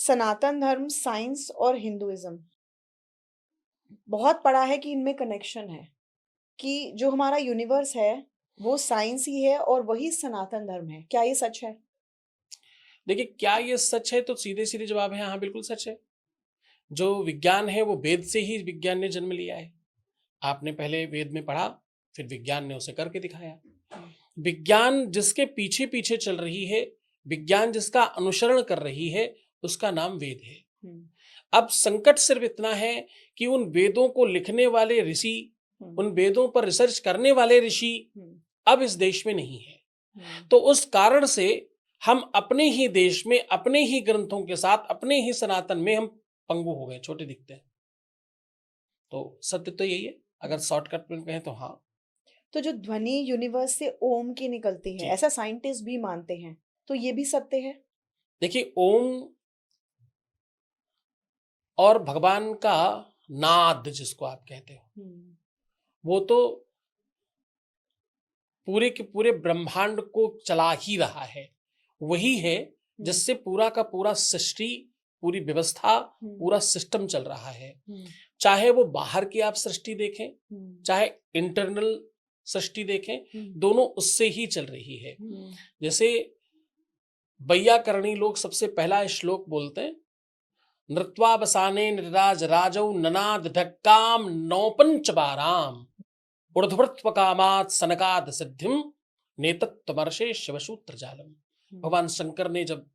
सनातन धर्म, साइंस और हिंदुइज्म, बहुत पढ़ा है कि इनमें कनेक्शन है, कि जो हमारा यूनिवर्स है, वो साइंस ही है और वही सनातन धर्म है। क्या ये सच है? देखिए, क्या ये सच है? तो सीधे-सीधे जवाब है हाँ, बिल्कुल सच है। जो विज्ञान है वो वेद से ही विज्ञान ने जन्म लिया है। आपने पहले वेद में पढ़ा, फिर विज्ञान ने उसे करके दिखाया। हुँ, विज्ञान जिसके पीछे-पीछे चल रही है, विज्ञान जिसका अनुसरण कर रही है, उसका नाम वेद है। हुँ, अब संकट सिर्फ इतना है कि उन वेदों को लिखने वाले ऋषि, हुँ, उन वेदों पर रिसर्च करने वाले ऋषि हुँ, अब इस देश में नहीं है। हुँ, तो उस कारण से हम अपने ही देश में, अपने ही ग्रंथों के साथ, अपने ही सनातन में हम पंगु हो गए, छोटे दिखते हैं। तो सत्य तो यही है, अगर हुँ। शॉर्टकट में कहें तो हाँ। तो जो ध्वनि यूनिवर्स से ओम की निकलती है, जी। ऐसा साइंटिस्ट भी मानते हैं, तो ये भी सत्य है? देखिए, ओम और भगवान का नाद जिसको आप कहते हो, हुँ, वो तो पूरे के पूरे ब्रह्मांड को चला ही रहा है। वही है हुँ, जिससे पूरा का पूरा सृष्टि, पूरी व्यवस्था, हुँ, पूरा सिस्टम चल रहा है। हुँ, चाहे वो बाहर की आप सृष्टि देखें, हुँ, चाहे इंटरनल सृष्टि देखें, हुँ, दोनों उससे ही चल रही है। हुँ, जैसे वैयाकरणी लोग सबसे पहला श्लोक बोलते हैं, नृत्वावसाने नृराज राजौ ननाद ढक्काम नौपंच बाराम ऊर्ध्वृत्व कामात सनकाद सिद्धिम नेतत्वमर्षे शिवसूत्र जालम। हुँ, भगवान शंकर ने जब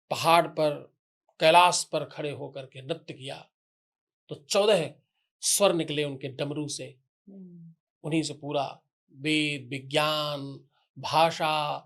पहाड़ पर, कैलाश पर खड़े होकर के नृत्य किया, तो 14 स्वर निकले उनके डमरू से। हुँ, उन्हीं से पूरा वेद, विज्ञान, भाषा,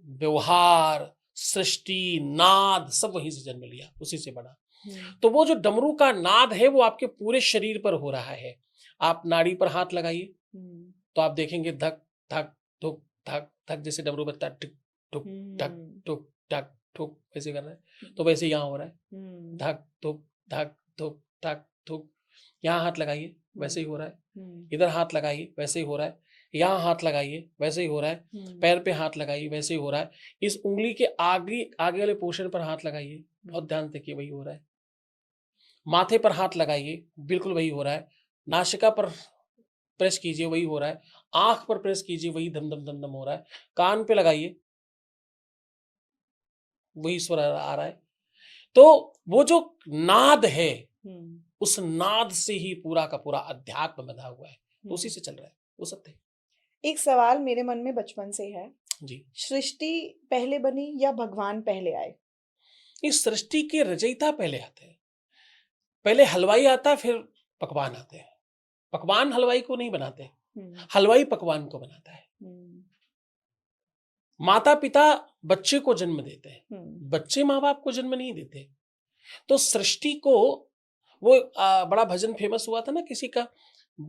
व्यवहार, सृष्टि, नाद सब वहीं से जन्म लिया, उसी से बना। हुँ, तो वो जो डमरू का नाद है वो आपके पूरे शरीर पर हो रहा है। आप नाड़ी पर हाथ लगाइए, हुँ, तो आप देखेंगे धक धक धुक धक धक, जैसे डमरू बजता है, टिक ठुक टक हुँ, ठुक टक ठुक, ऐसे कर रहा है। हुँ, तो वैसे यहाँ हो रहा है, हुँ, धक धुक धक धुक टक ठुक। यहाँ हाथ लगाइए, वैसे हुँ, ही हो रहा है। हुँ, इधर हाथ लगाइए, वैसे ही हो रहा है। यहाँ हाथ लगाइए, वैसे ही हो रहा है। हुँ, पैर पे हाथ लगाइए, वैसे ही हो रहा है। इस उंगली के आगे आगे वाले पोर्शन पर हाथ लगाइए, बहुत हुँ, ध्यान से देखिए, वही हो रहा है। माथे पर हाथ लगाइए, बिल्कुल वही हो रहा है। नासिका पर प्रेस कीजिए, वही हो रहा है। आँख पर प्रेस कीजिए, वही धम धम धम धम हो रहा है। कान पे लगाइए, वही स्वर आ रहा है। तो वो जो नाद है, हुँ, उस नाद से ही पूरा का पूरा अध्यात्म बंधा हुआ है, तो उसी हुँ। से चल रहा है, वो सत्य है। एक सवाल मेरे मन में बचपन से है, जी। सृष्टि पहले बनी या भगवान पहले आए? इस सृष्टि के रचयिता पहले आते हैं। पहले हलवाई आता है, फिर पकवान आते हैं। पकवान हलवाई को नहीं बनाते, हुँ, हलवाई पकवान को बनाता है। हुँ, माता-पिता बच्चे को जन्म देते हैं, हुँ, बच्चे माँ-बाप को जन्म नहीं देते। तो सृष्टि को वो बड़ा भजन फेमस हुआ था ना किसी का,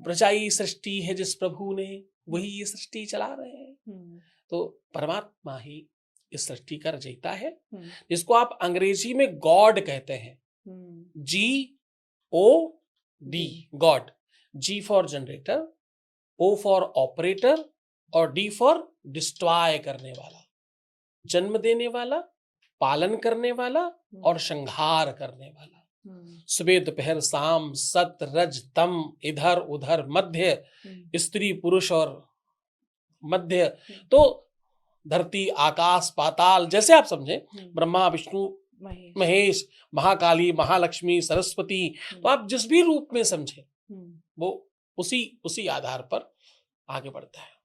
रचाई सृष्टि है जिस प्रभु ने, वही हुँ, ये सृष्टि चला रहे हैं। हुँ, तो परमात्मा ही इस सृष्टि का रचयिता है, हुँ, जिसको आप अंग्रेजी में गॉड कहते हैं। हुँ, G O D, D, God. G for generator, O for operator और डी फॉर डिस्ट्रॉय करने वाला, जन्म देने वाला, पालन करने वाला हुँ, और संहार करने वाला। हुँ, सुबह दोपहर शाम, सत रज तम, इधर उधर मध्य, हुँ, स्त्री पुरुष और मध्य। हुँ, तो धरती आकाश पाताल, जैसे आप समझे, हुँ, ब्रह्मा विष्णु महेश, महेश, महाकाली महालक्ष्मी सरस्वती, तो हुँ, आप जिस भी रूप में समझे, हुँ। वो उसी उसी आधार पर आगे बढ़ता है।